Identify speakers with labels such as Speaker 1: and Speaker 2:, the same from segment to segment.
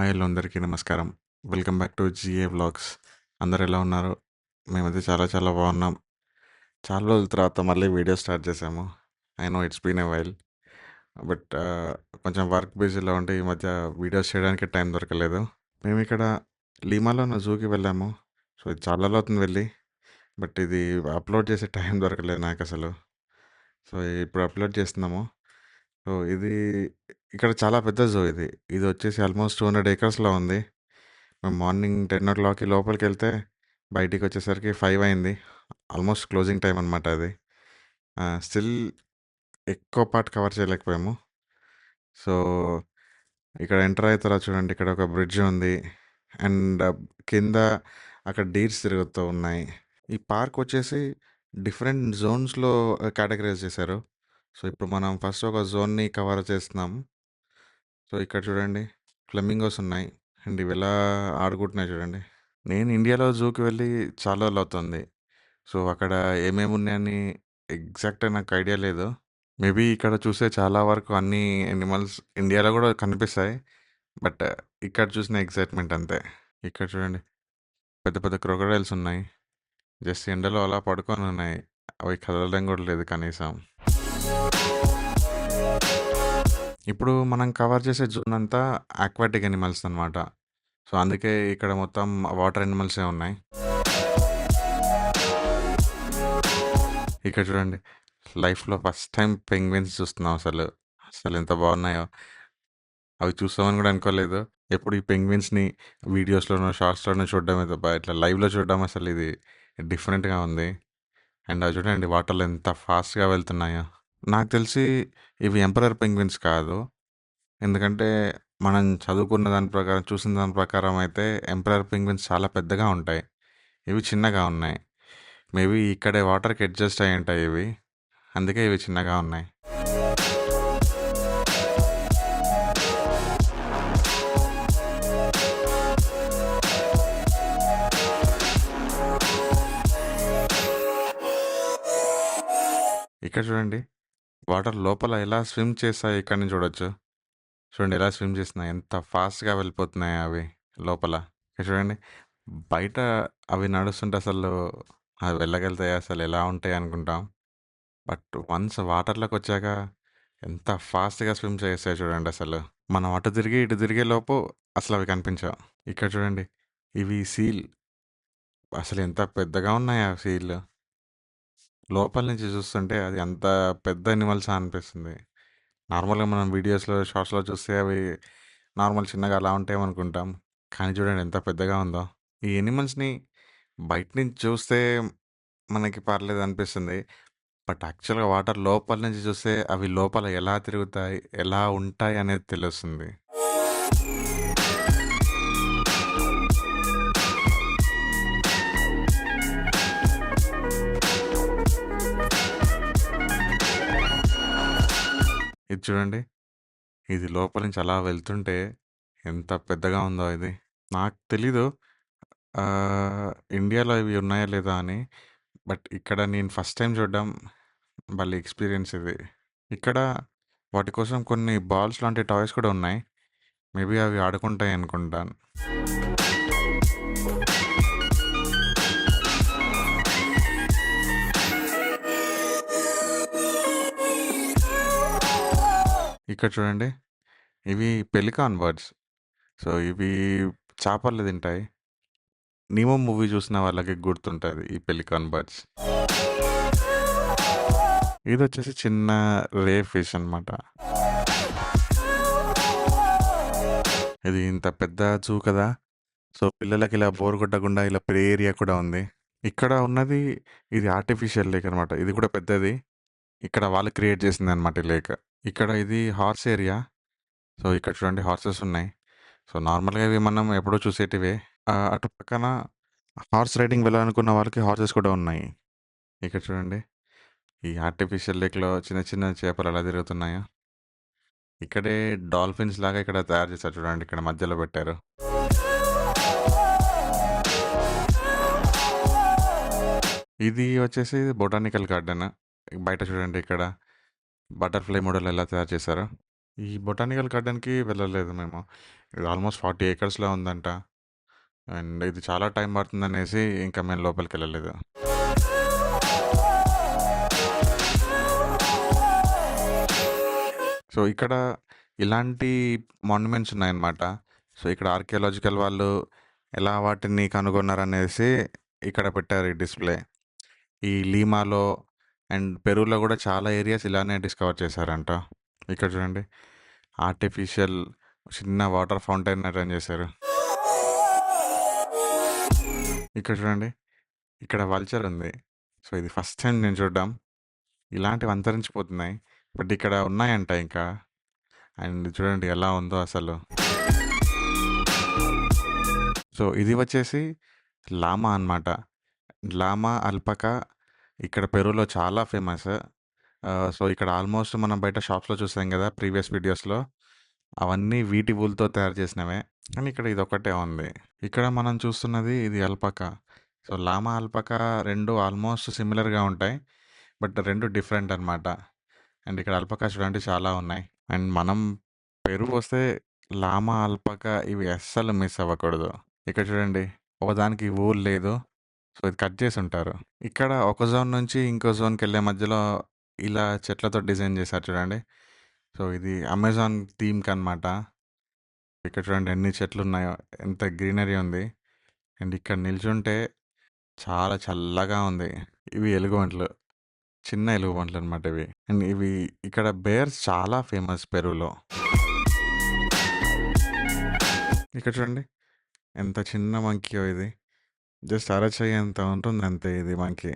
Speaker 1: Hi hello అందరికీ నమస్కారం. Welcome back to GA vlogs. అందరు ఎలా ఉన్నారు? మేమైతే చాలా చాలా బాగున్నాం. చాలా రోజుల తర్వాత మళ్ళీ వీడియో స్టార్ట్ చేసాము. I know it's been a while. But కొంచెం వర్క్ బిజీలో ఉంటే ఈ మధ్య వీడియోస్ చేయడానికి టైం దొరకలేదు. మేము ఇక్కడ లీమాలో ఉన్న జూకి వెళ్ళాము. సో ఇది చాలా రోజులు అవుతుంది వెళ్ళి. బట్ ఇది అప్లోడ్ చేసే టైం దొరకలేదు నాకు అసలు. సో ఇప్పుడు అప్లోడ్ చేస్తున్నాము. సో ఇది ఇక్కడ చాలా పెద్ద జూ ఇది. ఇది వచ్చేసి ఆల్మోస్ట్ 200 ఏకర్స్‌లో ఉంది. మేము మార్నింగ్ 10:00కి లోపలికెళ్తే బయటికొచ్చేసరికి 5 అయింది. ఆల్మోస్ట్ క్లోజింగ్ టైమ్ అనమాట అది. స్టిల్ ఎక్కువ పార్ట్ కవర్ చేయలేకపోయాము. సో, ఇక్కడ ఎంటర్ అయితారా చూడండి. ఇక్కడ ఒక బ్రిడ్జ్ ఉంది. అండ్ కింద అక్కడ డీర్స్ తిరుగుతూ ఉన్నాయి. ఈ పార్క్ వచ్చేసి డిఫరెంట్ జోన్స్‌లో కేటగరైజ్ చేశారు. సో, ఇప్పుడు మనం ఫస్ట్ ఒక జోన్‌ని కవర్ చేస్తున్నాం. సో, ఇక్కడ చూడండి ఫ్లెమింగోస్ ఉన్నాయి. అండ్ ఇవి ఎలా ఆడుకుంటున్నాయి చూడండి. నేను ఇండియాలో జూకి వెళ్ళి చాలా రోజులవుతుంది. సో, అక్కడ ఏమేమి ఉన్నాయని ఎగ్జాక్ట్‌గా నాకు ఐడియా లేదు. మేబీ ఇక్కడ చూసే చాలా వరకు అన్ని యానిమల్స్ ఇండియాలో గూడా కనిపిస్తాయి. బట్ ఇక్కడ చూసిన ఎక్సైట్‌మెంట్ అంతే. ఇక్కడ చూడండి పెద్ద పెద్ద క్రొకోడైల్స్ ఉన్నాయి. జస్ట్ ఎండలో అలా పడుకొని ఉన్నాయి. అవి కదలడం గూడా లేదు కనీసం. ఇప్పుడు మనం కవర్ చేసే జోన్ అంతా ఆక్వాటిక్ యానిమల్స్ అన్నమాట. సో, అందుకే ఇక్కడ మొత్తం వాటర్ యానిమల్సే ఉన్నాయి. ఇక్కడ చూడండి లైఫ్‌లో ఫస్ట్ టైమ్ పెంగ్విన్స్ చూస్తున్నాం అసలు. అసలెంత బాగున్నాయో. అవి చూస్తామని గూడా అనుకోలేదు. ఎప్పుడు ఈ పెంగ్విన్స్‌ని వీడియోస్‌లోనో, షార్ట్స్‌లోనో చూడడమే తప్ప ఇట్లా లైవ్‌లో చూడడం అసలు ఇది డిఫరెంట్‌గా ఉంది. అండ్ అవి చూడండి వాటర్‌లో ఎంత ఫాస్ట్‌గా వెళ్తున్నాయో. నాకు తెలిసి ఇవి ఎంపరర్ పెంగ్విన్స్ కాదు. ఎందుకంటే మనం చదువుకున్న దాని ప్రకారం, చూసిన దాని ప్రకారం అయితే ఎంపరర్ పెంగ్విన్స్ చాలా పెద్దగా ఉంటాయి. ఇవి చిన్నగా ఉన్నాయి. మేబీ ఇక్కడే వాటర్‌కి అడ్జస్ట్ అయ్యుంటాయి ఇవి. అందుకే ఇవి చిన్నగా ఉన్నాయి. ఇక్కడ చూడండి వాటర్ లోపల ఎలా స్విమ్ చేస్తాయో ఇక్కడి నుంచి చూడొచ్చు. చూడండి ఎలా స్విమ్ చేస్తున్నాయి. ఎంత ఫాస్ట్‌గా వెళ్ళిపోతున్నాయో అవి లోపల. ఇక్కడ చూడండి బయట అవి నడుస్తుంటే అసలు అవి వెళ్ళగలుగుతాయా? అసలు ఎలా ఉంటాయి అనుకుంటాం. బట్ వన్స్ వాటర్‌లోకొచ్చాక ఎంత ఫాస్ట్‌గా స్విమ్ చేస్తాయో చూడండి అసలు. మనం అటు తిరిగి, ఇటు తిరిగేలోపు అసలవి కనిపించవు. ఇక్కడ చూడండి ఇవి సీల్. అసలు ఎంత పెద్దగా ఉన్నాయి ఆ సీల్. లోపల నుంచి చూస్తుంటే అది అంత పెద్ద యానిమల్సా అనిపిస్తుంది. నార్మల్‌గా మనం వీడియోస్‌లో, షార్ట్స్‌లో చూస్తే అవి నార్మల్ చిన్నగా అలా ఉంటాయేమనుకుంటాం. కానీ చూడండి ఎంత పెద్దగా ఉందో. ఈ యానిమల్స్‌ని బయట నుంచి చూస్తే మనకి పర్లేదనిపిస్తుంది. బట్ యాక్చువల్‌గా వాటర్ లోపల నుంచి చూస్తే అవి లోపల ఎలా తిరుగుతాయి, ఎలా ఉంటాయి అనేది తెలుస్తుంది. ఇది చూడండి. ఇది లోపల నుంచి అలా వెళ్తుంటే ఎంత పెద్దగా ఉందో ఇది. నాకు తెలీదు ఇండియాలో ఇవి ఉన్నాయా లేదా అని. బట్ ఇక్కడ నేను ఫస్ట్ టైమ్ చూడడం భలే ఎక్స్‌పీరియన్స్ ఇది. ఇక్కడ వాటి కోసం కొన్ని బాల్స్ లాంటి టాయ్స్ కూడా ఉన్నాయి. మేబీ అవి ఆడుకుంటాయి అనుకుంటాను. ఇక్కడ చూడండి. ఇవి పెలికాన్ బర్డ్స్. సో, ఇవి చేపలు తింటాయి. 'నీమో' మూవీ చూసిన వాళ్ళకి గుర్తుంటది ఈ పెలికాన్ బర్డ్స్. ఇదొచ్చేసి చిన్న రే ఫిష్ అన్నమాట. ఇది ఇంత పెద్ద జూ కదా! సో, పిల్లలకి ఇలా బోర్ కొట్టకుండా ఇలా ప్లే ఏరియా కూడా ఉంది. ఇక్కడ ఉన్నది ఇది ఆర్టిఫిషియల్ లేక్ అన్నమాట. ఇది కూడా పెద్దది. ఇక్కడ వాళ్ళు క్రియేట్ చేసిందన్నమాట ఈ లేక్. ఇక్కడ ఇది హార్స్ ఏరియా. సో, ఇక్కడ చూడండి హార్సెస్ ఉన్నాయి. సో, నార్మల్‌గా ఇవి మనం ఎప్పుడూ చూసేటివే. అటు పక్కన హార్స్ రైడింగ్ వెళ్ళాలనుకున్న వాళ్ళకి హార్సెస్ కూడా ఉన్నాయి. ఇక్కడ చూడండి. ఈ ఆర్టిఫిషియల్ లేక్‌లో చిన్న చిన్న చేపలు ఎలా తిరుగుతున్నాయో. ఇక్కడే డాల్ఫిన్స్ లాగా ఇక్కడ తయారు చేశారు చూడండి. ఇక్కడ మధ్యలో పెట్టారు. ఇది వచ్చేసి బొటానికల్ గార్డెన్. బయట చూడండి ఇక్కడ బటర్‌ఫ్లై మోడల్ ఎలా తయారు చేశారో. ఈ బొటానికల్ గార్డెన్‌కి వెళ్ళలేదు మేము. ఇది ఆల్మోస్ట్ 40 ఏకర్స్‌లో ఉందంట. అండ్ ఇది చాలా టైం పడుతుందనేసి ఇంకా మేము లోపలికెళ్ళలేదు. సో, ఇక్కడ ఇలాంటి మాన్యుమెంట్స్ ఉన్నాయన్నమాట. సో, ఇక్కడ ఆర్కియాలజికల్ వాళ్ళు ఎలా వాటిని కనుగొన్నారనేసి ఇక్కడ పెట్టారు ఈ డిస్‌ప్లే. ఈ లీమాలో అండ్ పెరూలో గూడా చాలా ఏరియాస్ ఇలానే డిస్కవర్ చేశారంట. ఇక్కడ చూడండి. ఆర్టిఫిషియల్ చిన్న వాటర్ ఫౌంటైన్ అరేంజ్ చేశారు. ఇక్కడ చూడండి. ఇక్కడ వల్చర్ ఉంది. సో, ఇది ఫస్ట్ టైమ్ నేను చూడ్డం. ఇలాంటివి అంతరించిపోతున్నాయి. బట్ ఇక్కడ ఉన్నాయంట ఇంకా. అండ్ చూడండి ఎలా ఉందో అసలు. సో, ఇది వచ్చేసి లామా అన్నమాట. లామా, అల్పకా ఇక్కడ పెరూలో చాలా ఫేమస్. సో, ఇక్కడ ఆల్మోస్ట్ మనం బయట షాప్స్‌లో చూసాం గదా! ప్రీవియస్ వీడియోస్‌లో. అవన్నీ వీటి వూలుతో తయారు చేసినవే. కానీ ఇక్కడ ఇదొక్కటే ఉంది. ఇక్కడ మనం చూస్తున్నది ఇది అల్పకా. సో, లామా, అల్పకా 2 ఆల్మోస్ట్ సిమిలర్‌గా ఉంటాయి. బట్ 2 డిఫరెంట్ అన్నమాట. అండ్ ఇక్కడ అల్పకా చూడండి చాలా ఉన్నాయి. అండ్ మనం పెరు వస్తే లామా, అల్పకా ఇవి అస్సలు మిస్ అవ్వకూడదు. ఇక్కడ చూడండి. ఒకదానికి వూల్ లేదు. సో, ఇది కట్ చేసుంటారు. ఇక్కడ ఒక జోన్ నుంచి ఇంకో జోన్‌కెళ్ళే మధ్యలో ఇలా చెట్లతో డిజైన్ చేశారు చూడండి. సో, ఇది అమెజాన్ థీమ్‌కనమాట. ఇక్కడ చూడండి ఎన్ని చెట్లున్నాయో. ఎంత గ్రీనరీ ఉంది. అండ్ ఇక్కడ నిల్చుంటే చాలా చల్లగా ఉంది. ఇవి ఎలుగుబంట్లు. చిన్న ఎలుగుబంట్లనమాట ఇవి. అండ్ ఇవి ఇక్కడ బేర్స్ చాలా ఫేమస్ పెరూలో. ఇక్కడ చూడండి. ఎంత చిన్న మంకీయో ఇది. జస్ట్ అరచెయ్యంత ఉంటుంది అంతే ఇది మంకీ.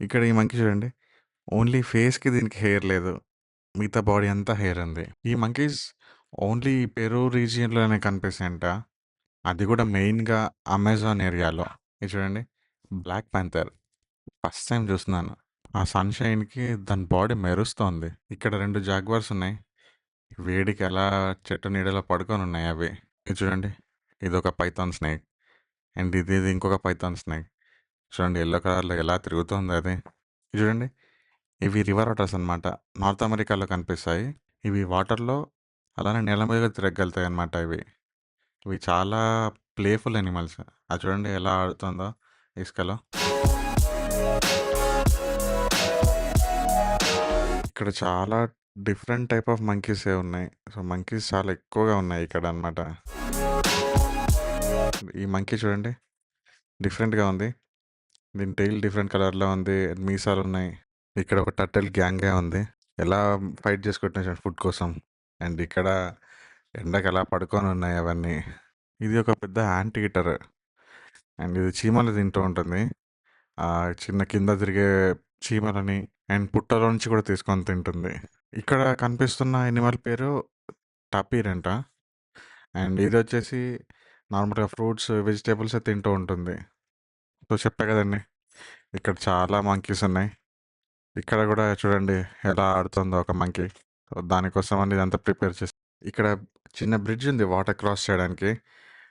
Speaker 1: ఇక్కడ ఈ మంకీ చూడండి. ఓన్లీ ఫేస్‌కి దీనికి హెయిర్ లేదు. మిగతా బాడీ అంతా హెయిర్ ఉంది. ఈ మంకీస్ ఓన్లీ పెరూ రీజియన్‌లోనే కనిపిస్తాయంట. అది కూడా మెయిన్‌గా అమెజాన్ ఏరియాలో. ఇది చూడండి. Black panther. ఫస్ట్ టైమ్ చూస్తున్నాను. ఆ సన్‌షైన్‌కి దాని బాడీ మెరుస్తోంది. ఇక్కడ 2 జాగ్వార్స్ ఉన్నాయి. వేడికి అలా చెట్టు నీడలో పడుకొనున్నాయి అవి. ఇది చూడండి. ఇదొక పైథాన్ స్నేక్. అండ్ ఇది ఇంకొక పైథాన్ స్నేక్. చూడండి యెల్లో కలర్‌లో ఎలా తిరుగుతుందో అది. ఇది చూడండి. ఇవి రివర్ ఓటర్స్ అన్నమాట. నార్త్ అమెరికాలో కనిపిస్తాయి. ఇవి వాటర్‌లో అలానే నేల మీద తిరగగలుగుతాయన్నమాట ఇవి. ఇవి చాలా ప్లేఫుల్ యానిమల్స్. అది చూడండి ఎలా ఆడుతుందో ఇసుకలో. ఇక్కడ చాలా డిఫరెంట్ టైప్ ఆఫ్ మంకీసే ఉన్నాయి. సో, మంకీస్ చాలా ఎక్కువగా ఉన్నాయి ఇక్కడ అన్నమాట. ఈ మంకీ చూడండి. డిఫరెంట్‌గా ఉంది. దీని టెయిల్ డిఫరెంట్ కలర్‌లో ఉంది. మీసాలున్నాయి. ఇక్కడ ఒక టర్టిల్ గ్యాంగే ఉంది. ఎలా ఫైట్ చేసుకుంటున్నాయి చూడండి ఫుడ్ కోసం. అండ్ ఇక్కడ ఎండకి ఎలా పడుకొనున్నాయి అవన్నీ. ఇది ఒక పెద్ద యాంట్ ఈటర్. అండ్ ఇది చీమలు తింటూ ఉంటుంది. చిన్న కింద తిరిగే చీమలని అండ్ పుట్టలో నుంచి కూడా తీసుకొని తింటుంది. ఇక్కడ కనిపిస్తున్న యానిమల్ పేరు టాపీర్ అంట. అండ్ ఇదొచ్చేసి నార్మల్‌గా ఫ్రూట్స్, వెజిటబుల్సే తింటూ ఉంటుంది. సో, చెప్పా కదండీ! ఇక్కడ చాలా మంకీస్ ఉన్నాయి. ఇక్కడ గూడా చూడండి ఎలా ఆడుతుందో ఒక మంకీ. సో, దానికోసమని ఇదంతా ప్రిపేర్ చేసి ఇక్కడ చిన్న బ్రిడ్జ్ ఉంది వాటర్ క్రాస్ చేయడానికి.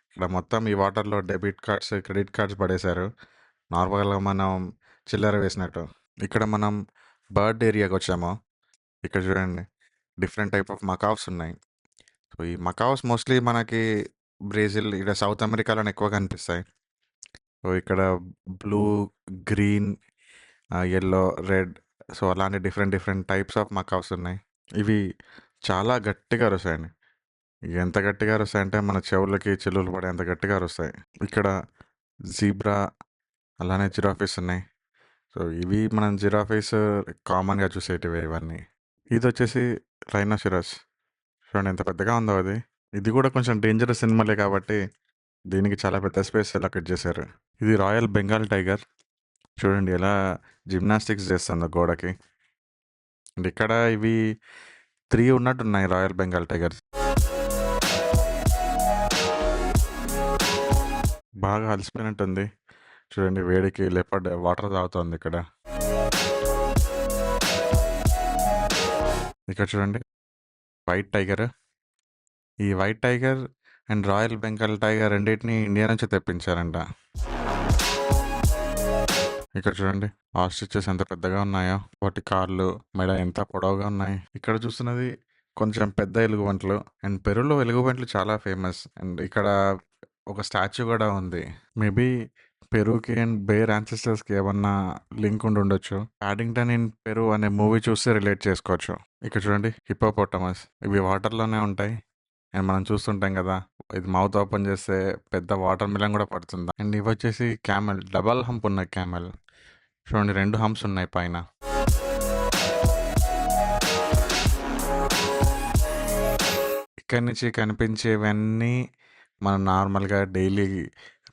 Speaker 1: ఇక్కడ మొత్తం ఈ వాటర్‌లో డెబిట్ కార్డ్స్, క్రెడిట్ కార్డ్స్ పడేశారు. నార్మల్‌గా మనం చిల్లర వేసినట్టు. ఇక్కడ మనం బర్డ్ ఏరియాకొచ్చాము. ఇక్కడ చూడండి డిఫరెంట్ టైప్ ఆఫ్ మకావ్స్ ఉన్నాయి. సో, ఈ మకావ్స్ మోస్ట్‌లీ మనకి బ్రెజిల్, ఇక్కడ సౌత్ అమెరికాలోనే ఎక్కువ కనిపిస్తాయి. సో, ఇక్కడ blue, green, yellow, red so, అలాంటి డిఫరెంట్ టైప్స్ ఆఫ్ మకావ్స్ ఉన్నాయి. ఇవి చాలా గట్టిగా అరుస్తాయండి. ఎంత గట్టిగా అరుస్తాయంటే మన చెవులకి చిల్లులు పడేంత గట్టిగా అరుస్తాయి. ఇక్కడ జీబ్రా అలానే జిరాఫీస్ ఉన్నాయి. సో, ఇవి మనం జిరాఫీస్ కామన్‌గా చూసేటివే ఇవన్నీ. ఇదొచ్చేసి రైనోసిరస్. చూడండి ఎంత పెద్దగా ఉందో అది. ఇది కూడా కొంచెం డేంజరస్ యానిమలే కాబట్టి దీనికి చాలా పెద్ద స్పేస్ అలొకేట్ చేశారు. ఇది రాయల్ బెంగాల్ టైగర్. చూడండి ఎలా జిమ్నాస్టిక్స్ చేస్తుందో గోడకి. అండ్ ఇక్కడ ఇవి 3 ఉన్నట్టున్నాయి రాయల్ బెంగాల్ టైగర్స్. బాగా అలసిపోయినట్టుంది. చూడండి వేడికి లెపర్డ్ వాటర్ తాగుతోంది ఇక్కడ. ఇక్కడ చూడండి వైట్ టైగర్. ఈ white tiger and royal Bengal tiger రెండిటిని ఇండియా నుంచి తెప్పించారంట. ఇక్కడ చూడండి ఆస్ట్రిచెస్ ఎంత పెద్దగా ఉన్నాయో. వాటి కాళ్ళు, మెడ ఎంత పొడవుగా ఉన్నాయి. ఇక్కడ చూస్తున్నది కొంచెం పెద్ద ఎలుగుబంట్లు. అండ్ పెరూలో ఎలుగుబంట్లు చాలా ఫేమస్. అండ్ ఇక్కడ ఒక స్టాచ్యూ కూడా ఉంది. మేబీ పెరూకి అండ్ బేర్ యాన్సెస్టర్స్‌కి ఏమన్నా లింక్ ఉండుండొచ్చు. 'పాడింగ్టన్ ఇన్ పెరూ' అనే మూవీ చూస్తే రిలేట్ చేసుకోవచ్చు. ఇక్కడ చూడండి హిప్పోపోటమస్. ఇవి వాటర్‌లోనే ఉంటాయి. అండ్ మనం చూస్తుంటాం కదా! ఇది మౌత్ ఓపెన్ చేస్తే పెద్ద వాటర్ మిలన్ కూడా పడుతుంది. అండ్ ఇవొచ్చేసి క్యామెల్. డబల్ హంప్ ఉన్న క్యామెల్. చూడండి 2 హంప్స్ ఉన్నాయి పైన. ఇక్కడి నుంచి కనిపించేవన్నీ మనం నార్మల్‌గా డైలీ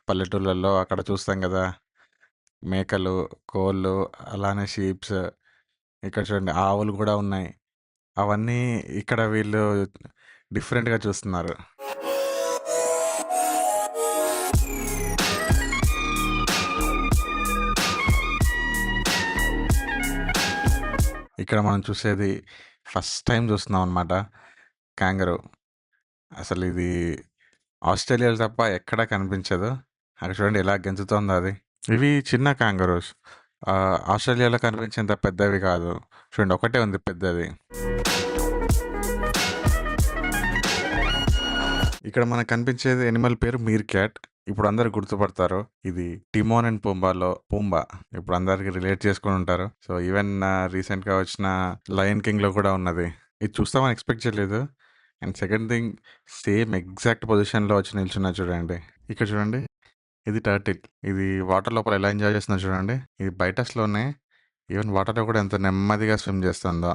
Speaker 1: పల్లెటూర్లలో అక్కడ చూస్తాం కదా! మేకలు, కోళ్ళు, అలానే షీప్స్. ఇక్కడ చూడండి ఆవులు కూడా ఉన్నాయి. అవన్నీ ఇక్కడ వీళ్ళు డిఫరెంట్‌గా చూస్తున్నారు. ఇక్కడ మనం చూసేది ఫస్ట్ టైం చూస్తున్నాం అనమాట కాంగరూ. అసలు ఇది ఆస్ట్రేలియాలో తప్ప ఎక్కడా కనిపించదు. అక్కడ చూడండి ఎలా గెంతుతోందో అది. ఇవి చిన్న కాంగరూస్. ఆస్ట్రేలియాలో కనిపించేంత పెద్దవి కాదు. చూడండి ఒకటే ఉంది పెద్దది. ఇక్కడ మనకు కనిపించేది ఎనిమల్ పేరు మీర్ క్యాట్. ఇప్పుడు అందరు గుర్తుపడతారు. ఇది టిమోన్ అండ్ పుంబాలో పూంబా. ఇప్పుడు అందరికి రిలేట్ చేసుకొని ఉంటారు. సో ఈవెన్ రీసెంట్‌గా వచ్చిన 'లయన్ కింగ్'లో కూడా ఉన్నది. ఇది చూస్తామని ఎక్స్‌పెక్ట్ చేయలేదు. And second thing same exact పొజిషన్‌లో వచ్చి నిల్చున్నా చూడండి. ఇక్కడ చూడండి ఇది టర్టిల్. ఇది వాటర్ లోపల ఎలా ఎంజాయ్ చేస్తుందో చూడండి. ఇది బయట స్లోనే ఈవెన్ వాటర్‌లో కూడా ఎంత నెమ్మదిగా స్విమ్ చేస్తుందో.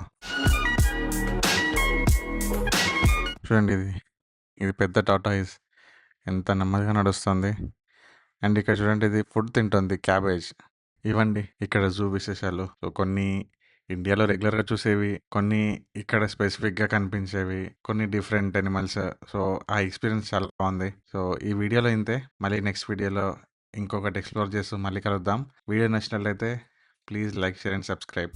Speaker 1: చూడండి ఇది పెద్ద టార్టాయిస్. ఎంత నెమ్మదిగా నడుస్తుంది. అండ్ ఇక్కడ చూడండి ఇది ఫుడ్ తింటుంది క్యాబేజ్. ఇవండి ఇక్కడ జూ విశేషాలు. సో కొన్ని ఇండియాలో రెగ్యులర్‌గా చూసేవి, కొన్ని ఇక్కడ స్పెసిఫిక్‌గా కనిపించేవి, కొన్ని డిఫరెంట్ యానిమల్స్. సో ఆ ఎక్స్‌పీరియన్స్ చాలా బావుంది. సో ఈ వీడియోలో ఇంతే. మళ్ళీ నెక్స్ట్ వీడియోలో ఇంకొకటి ఎక్స్‌ప్లోర్ చేస్తూ మళ్ళీ కలుద్దాం. వీడియో నచ్చినట్లయితే please like, share and subscribe.